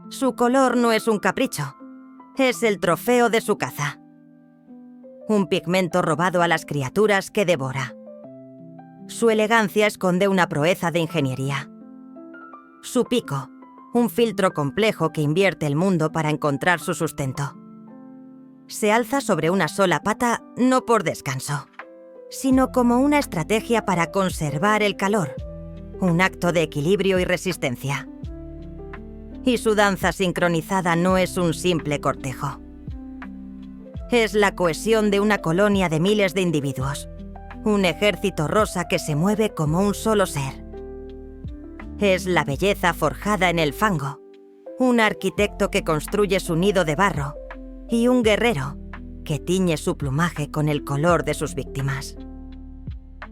Su color no es un capricho, es el trofeo de su caza. Un pigmento robado a las criaturas que devora. Su elegancia esconde una proeza de ingeniería. Su pico, un filtro complejo que invierte el mundo para encontrar su sustento. Se alza sobre una sola pata no por descanso, sino como una estrategia para conservar el calor, un acto de equilibrio y resistencia. Y su danza sincronizada no es un simple cortejo. Es la cohesión de una colonia de miles de individuos, un ejército rosa que se mueve como un solo ser. Es la belleza forjada en el fango, un arquitecto que construye su nido de barro y un guerrero que tiñe su plumaje con el color de sus víctimas.